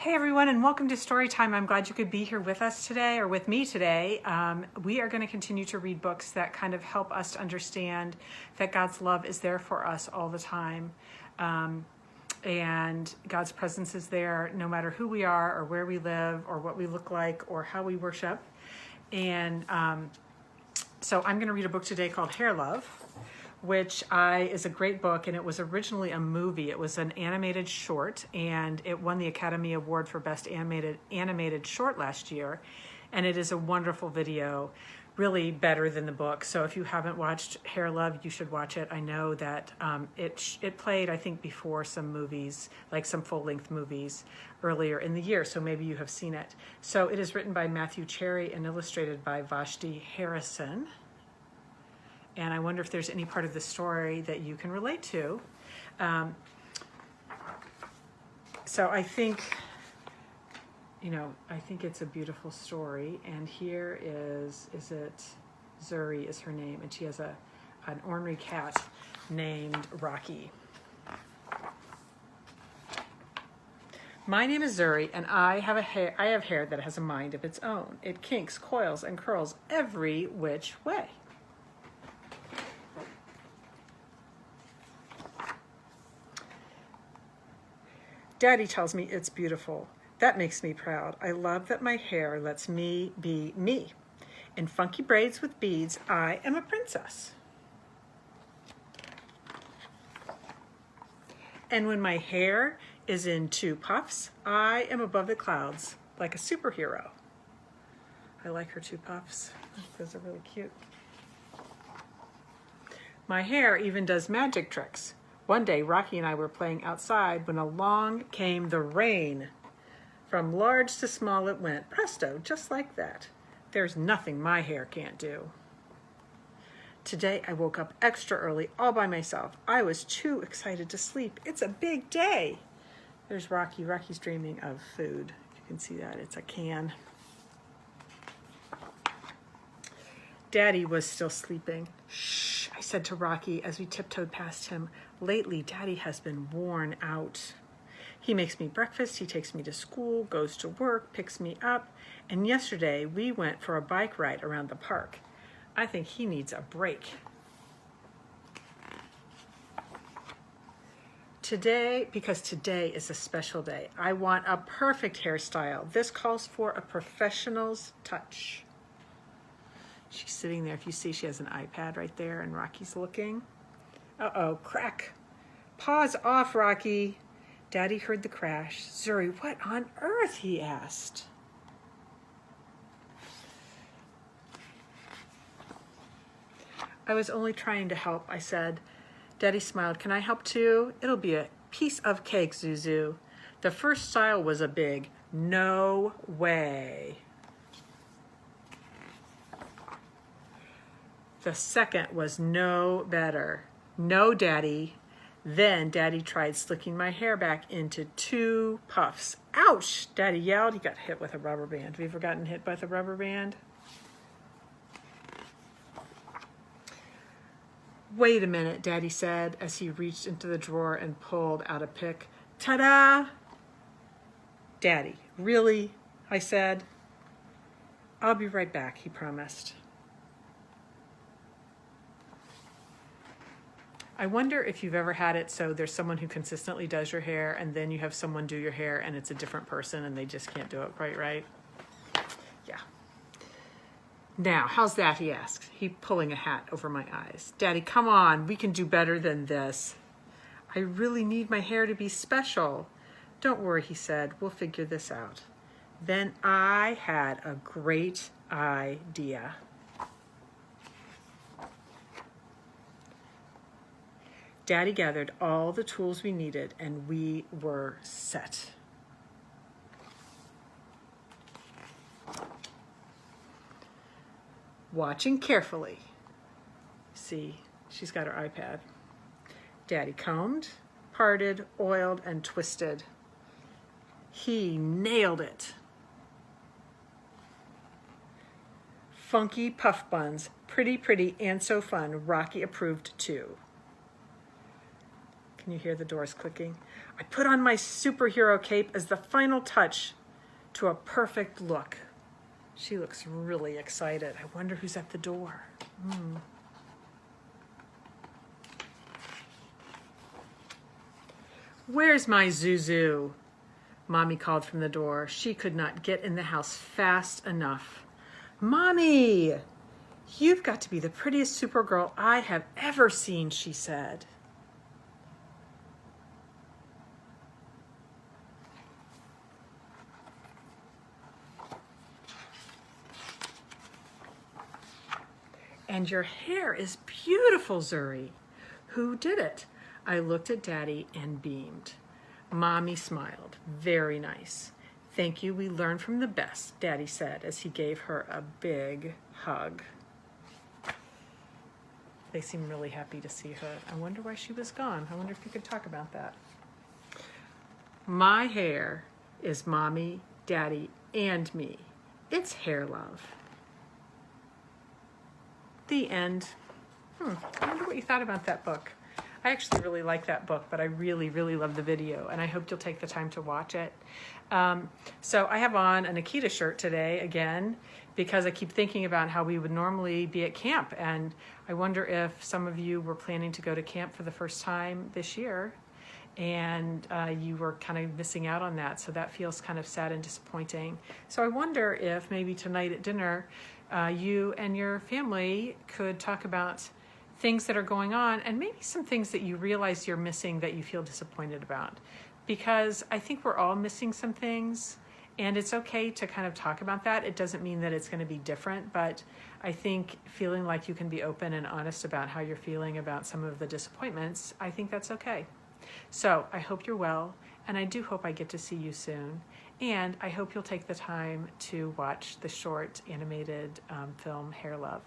Hey everyone, and welcome to Storytime. I'm glad you could be here with us today, or with me today. We are going to continue to read books that kind of help us to understand that God's love is there for us all the time. And God's presence is there no matter who we are, or where we live, or what we look like, or how we worship. And so I'm going to read a book today called Hair Love, which is a great book, and it was originally a movie. It was an animated short, and it won the Academy Award for Best Animated Short last year. And it is a wonderful video, really better than the book. So if you haven't watched Hair Love, you should watch it. I know that it played, I think, before some movies, like some full-length movies earlier in the year. So maybe you have seen it. So it is written by Matthew Cherry and illustrated by Vashti Harrison. And I wonder if there's any part of the story that you can relate to. So I think, I think it's a beautiful story. And here is it Zuri is her name, and she has an ornery cat named Rocky. My name is Zuri, and I have hair that has a mind of its own. It kinks, coils, and curls every which way. Daddy tells me it's beautiful. That makes me proud. I love that my hair lets me be me. In funky braids with beads, I am a princess. And when my hair is in two puffs, I am above the clouds like a superhero. I like her two puffs. Those are really cute. My hair even does magic tricks. One day, Rocky and I were playing outside when along came the rain. From large to small it went, presto, just like that. There's nothing my hair can't do. Today, I woke up extra early all by myself. I was too excited to sleep. It's a big day. There's Rocky. Rocky's dreaming of food. You can see that. It's a can. Daddy was still sleeping. Shh, I said to Rocky as we tiptoed past him. Lately, Daddy has been worn out. He makes me breakfast, he takes me to school, goes to work, picks me up, and yesterday we went for a bike ride around the park. I think he needs a break. Because today is a special day, I want a perfect hairstyle. This calls for a professional's touch. She's sitting there. If you see, she has an iPad right there, and Rocky's looking. Uh-oh, crack. Paws off, Rocky. Daddy heard the crash. Zuri, what on earth? He asked. I was only trying to help, I said. Daddy smiled. Can I help too? It'll be a piece of cake, Zuzu. The first style was a big no way. The second was no better. No, Daddy. Then Daddy tried slicking my hair back into two puffs. Ouch, Daddy yelled. He got hit with a rubber band. Have you ever gotten hit by the rubber band? Wait a minute, Daddy said as he reached into the drawer and pulled out a pick. Ta-da! Daddy, really? I said. I'll be right back, he promised. I wonder if you've ever had it so there's someone who consistently does your hair, and then you have someone do your hair and it's a different person and they just can't do it quite right. Yeah. Now, how's that, he asked. He pulling a hat over my eyes. Daddy, come on, we can do better than this. I really need my hair to be special. Don't worry, he said, we'll figure this out. Then I had a great idea. Daddy gathered all the tools we needed, and we were set. Watching carefully. See, she's got her iPad. Daddy combed, parted, oiled, and twisted. He nailed it. Funky puff buns, pretty, and so fun. Rocky approved too. Can you hear the doors clicking? I put on my superhero cape as the final touch to a perfect look. She looks really excited. I wonder who's at the door. Where's my Zuzu? Mommy called from the door. She could not get in the house fast enough. Mommy, you've got to be the prettiest Supergirl I have ever seen, she said. And your hair is beautiful, Zuri. Who did it? I looked at Daddy and beamed. Mommy smiled. Very nice. Thank you, we learned from the best, Daddy said as he gave her a big hug. They seem really happy to see her. I wonder why she was gone. I wonder if you could talk about that. My hair is Mommy, Daddy, and me. It's hair love. The end. I wonder what you thought about that book. I actually really like that book, but I really, really love the video, and I hope you'll take the time to watch it. So I have on an Akita shirt today, again, because I keep thinking about how we would normally be at camp, and I wonder if some of you were planning to go to camp for the first time this year, and you were kind of missing out on that, so that feels kind of sad and disappointing. So I wonder if maybe tonight at dinner, you and your family could talk about things that are going on and maybe some things that you realize you're missing that you feel disappointed about. Because I think we're all missing some things, and it's okay to kind of talk about that. It doesn't mean that it's going to be different, but I think feeling like you can be open and honest about how you're feeling about some of the disappointments, I think that's okay. So I hope you're well, and I do hope I get to see you soon. And I hope you'll take the time to watch the short animated film Hair Love.